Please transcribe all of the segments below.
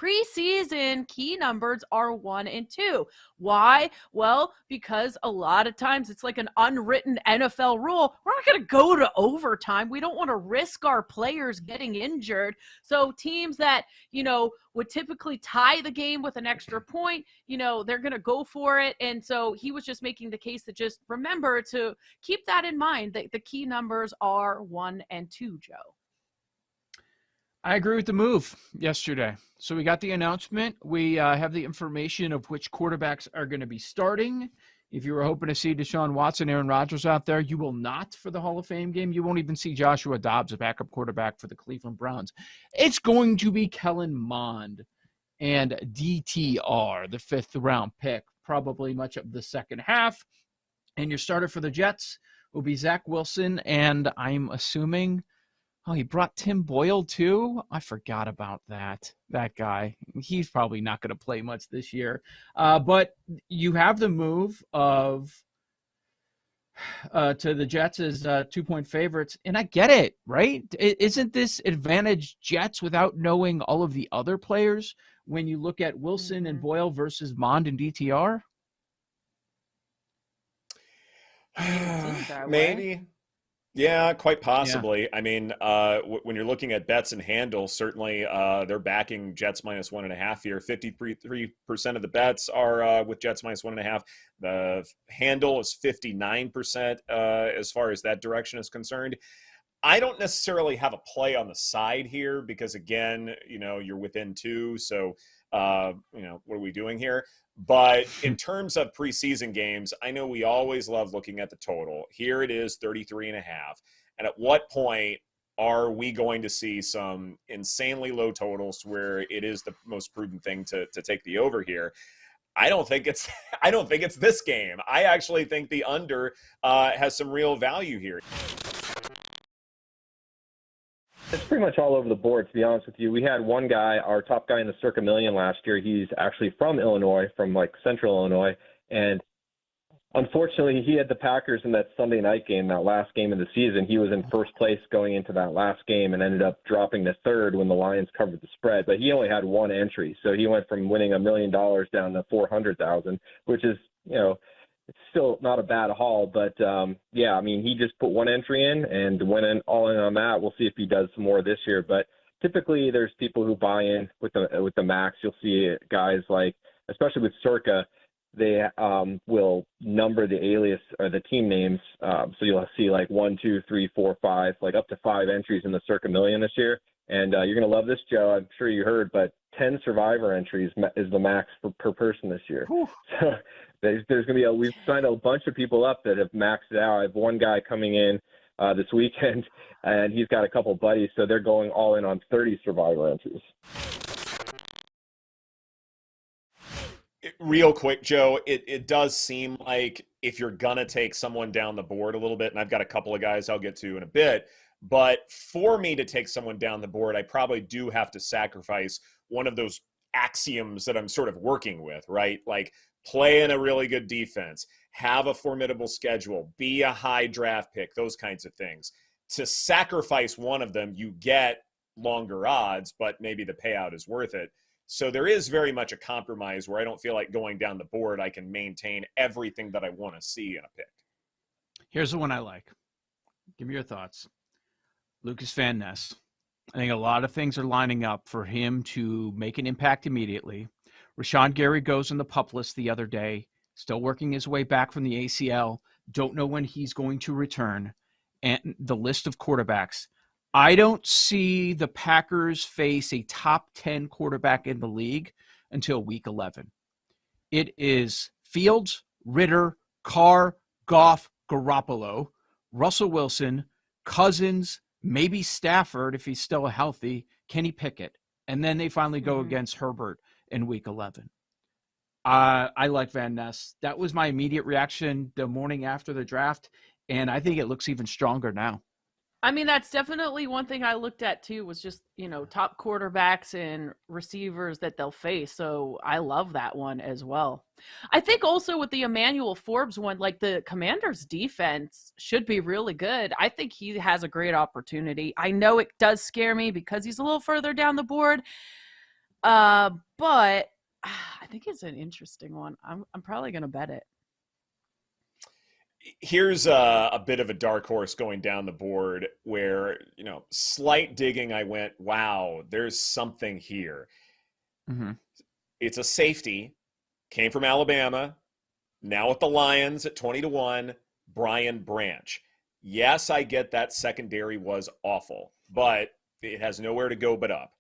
preseason key numbers are 1 and 2. Why? Well, because a lot of times it's like an unwritten NFL rule. We're not going to go to overtime. We don't want to risk our players getting injured. So teams that, would typically tie the game with an extra point, they're going to go for it. And so he was just making the case that just remember to keep that in mind, that the key numbers are 1 and 2, Joe. I agree with the move yesterday. So we got the announcement. We have the information of which quarterbacks are going to be starting. If you were hoping to see Deshaun Watson, Aaron Rodgers out there, you will not for the Hall of Fame game. You won't even see Joshua Dobbs, a backup quarterback for the Cleveland Browns. It's going to be Kellen Mond and DTR, the 5th-round pick, probably much of the second half. And your starter for the Jets will be Zach Wilson, and I'm assuming he brought Tim Boyle too. I forgot about that guy. He's probably not going to play much this year. But you have the move of to the Jets as 2-point favorites, and I get it, right? Isn't this advantage Jets without knowing all of the other players when you look at Wilson and Boyle versus Mond and DTR? Maybe. Yeah, quite possibly. Yeah. I mean, when you're looking at bets and handles, certainly they're backing Jets minus 1.5 here. 53% of the bets are with Jets minus 1.5. The handle is 59% as far as that direction is concerned. I don't necessarily have a play on the side here because, again, you're within 2. So, what are we doing here? But in terms of preseason games, I know we always love looking at the total. Here it is, 33.5. And at what point are we going to see some insanely low totals where it is the most prudent thing to take the over here? I don't think it's this game. I actually think the under has some real value here. It's pretty much all over the board, to be honest with you. We had one guy, our top guy in the Circa Million last year. He's actually from Illinois, from central Illinois. And unfortunately, he had the Packers in that Sunday night game, that last game of the season. He was in first place going into that last game and ended up dropping to third when the Lions covered the spread. But he only had one entry. So he went from winning $1 million down to $400,000, which is, it's still not a bad haul, but he just put one entry in and went in all in on that. We'll see if he does some more this year, but typically there's people who buy in with the max. You'll see guys like, especially with Circa, they will number the alias or the team names. So you'll see 1, 2, 3, 4, 5, up to 5 entries in the Circa Million this year. And you're going to love this, Joe. I'm sure you heard, but 10 survivor entries is the max per person this year. Whew. So there's going to be we've signed a bunch of people up that have maxed it out. I have one guy coming in this weekend, and he's got a couple buddies, so they're going all in on 30 survivor entries. Real quick, Joe, it does seem like if you're going to take someone down the board a little bit, and I've got a couple of guys I'll get to in a bit, but for me to take someone down the board, I probably do have to sacrifice one of those axioms that I'm sort of working with, right? Like play in a really good defense, have a formidable schedule, be a high draft pick, those kinds of things. To sacrifice one of them, you get longer odds, but maybe the payout is worth it. So there is very much a compromise where I don't feel like going down the board, I can maintain everything that I want to see in a pick. Here's the one I like. Give me your thoughts. Lucas Van Ness. I think a lot of things are lining up for him to make an impact immediately. Rashawn Gary goes on the PUP list the other day, still working his way back from the ACL. Don't know when he's going to return. And the list of quarterbacks. I don't see the Packers face a top 10 quarterback in the league until week 11. It is Fields, Ritter, Carr, Goff, Garoppolo, Russell Wilson, Cousins, maybe Stafford if he's still healthy, Kenny Pickett. And then they finally go against Herbert in week 11. I like Van Ness. That was my immediate reaction the morning after the draft, and I think it looks even stronger now. I mean, that's definitely one thing I looked at too, was just, top quarterbacks and receivers that they'll face. So I love that one as well. I think also with the Emmanuel Forbes one, the Commanders defense should be really good. I think he has a great opportunity. I know it does scare me because he's a little further down the board. But I think it's an interesting one. I'm probably going to bet it. Here's a bit of a dark horse going down the board where, slight digging, I went, wow, there's something here. Mm-hmm. It's a safety, came from Alabama, now with the Lions at 20-1, Brian Branch. Yes, I get that secondary was awful, but it has nowhere to go but up.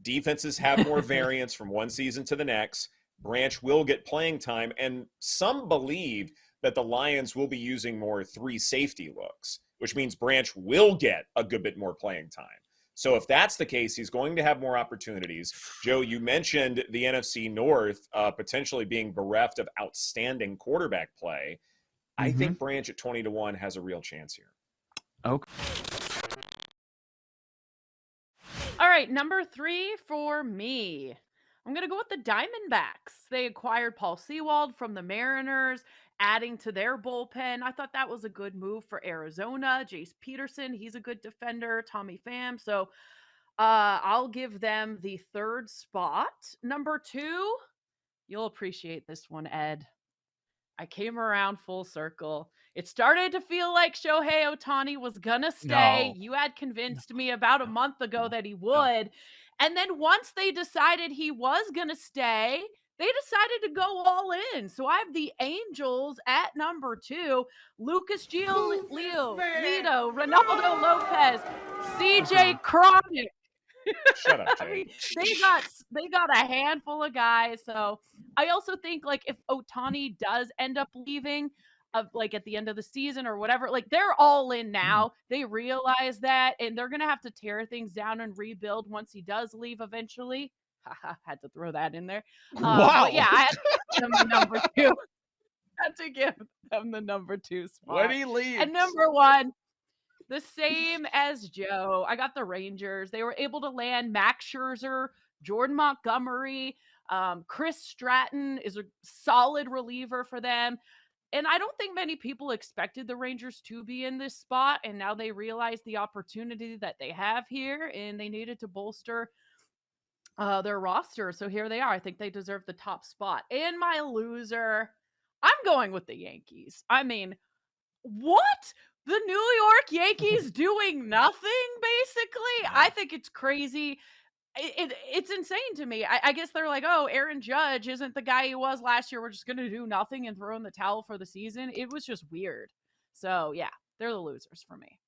Defenses have more variance from one season to the next. Branch will get playing time, and some believe that the Lions will be using more 3 safety looks, which means Branch will get a good bit more playing time. So if that's the case, he's going to have more opportunities. Joe, you mentioned the NFC North potentially being bereft of outstanding quarterback play. I think Branch at 20-1 has a real chance here. Okay. All right, number 3 for me. I'm going to go with the Diamondbacks. They acquired Paul Sewald from the Mariners, adding to their bullpen. I thought that was a good move for Arizona. Jace Peterson, he's a good defender. Tommy Pham. So I'll give them the 3rd spot. Number 2, you'll appreciate this one, Ed. I came around full circle. It started to feel like Shohei Ohtani was going to stay. No. You had convinced me about a month ago that he would. And then once they decided he was going to stay, they decided to go all in. So I have the Angels at number 2. Lucas Giolito, Ronaldo Lopez, CJ Chronic. Shut up, Jay. I mean, they got a handful of guys. So I also think, like, if Ohtani does end up leaving, like at the end of the season or whatever, like, they're all in now. They realize that, and they're gonna have to tear things down and rebuild once he does leave eventually. Had to throw that in there. Wow. But yeah, I had to give them the number 2. Had to give them the number 2 spot. When he leaves. And number 1. The same as Joe. I got the Rangers. They were able to land Max Scherzer, Jordan Montgomery. Chris Stratton is a solid reliever for them. And I don't think many people expected the Rangers to be in this spot. And now they realize the opportunity that they have here, and they needed to bolster their roster. So here they are. I think they deserve the top spot. And my loser, I'm going with the Yankees. I mean, what? The New York Yankees doing nothing, basically? I think it's crazy. It's insane to me. I guess they're like, oh, Aaron Judge isn't the guy he was last year. We're just going to do nothing and throw in the towel for the season. It was just weird. So, yeah, they're the losers for me.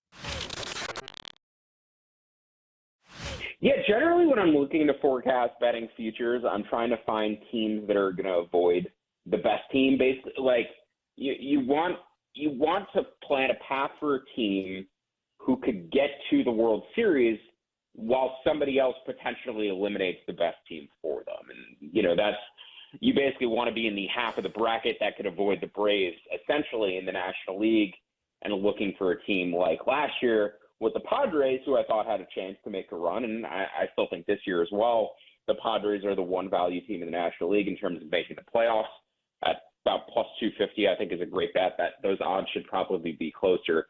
Yeah, generally when I'm looking to forecast betting futures, I'm trying to find teams that are going to avoid the best team. Basically, like you want to plan a path for a team who could get to the World Series while somebody else potentially eliminates the best team for them. And, you basically want to be in the half of the bracket that could avoid the Braves, essentially, in the National League, and looking for a team like last year with the Padres, who I thought had a chance to make a run. And I still think this year as well, the Padres are the one value team in the National League in terms of making the playoffs. At about plus 250, I think, is a great bet. That those odds should probably be closer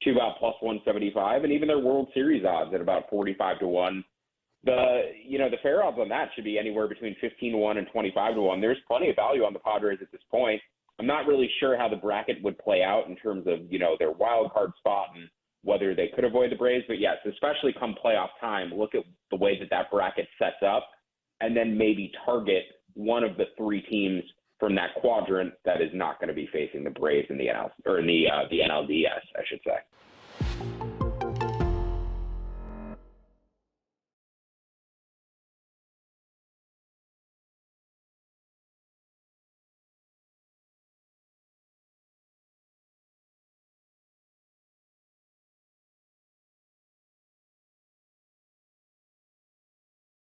to about plus 175, and even their World Series odds at about 45-1. The fair odds on that should be anywhere between 15-1 and 25-1. There's plenty of value on the Padres at this point. I'm not really sure how the bracket would play out in terms of their wild card spot and whether they could avoid the Braves. But yes, especially come playoff time, look at the way that bracket sets up, and then maybe target one of the 3 teams from that quadrant that is not going to be facing the Braves in the NLDS, I should say.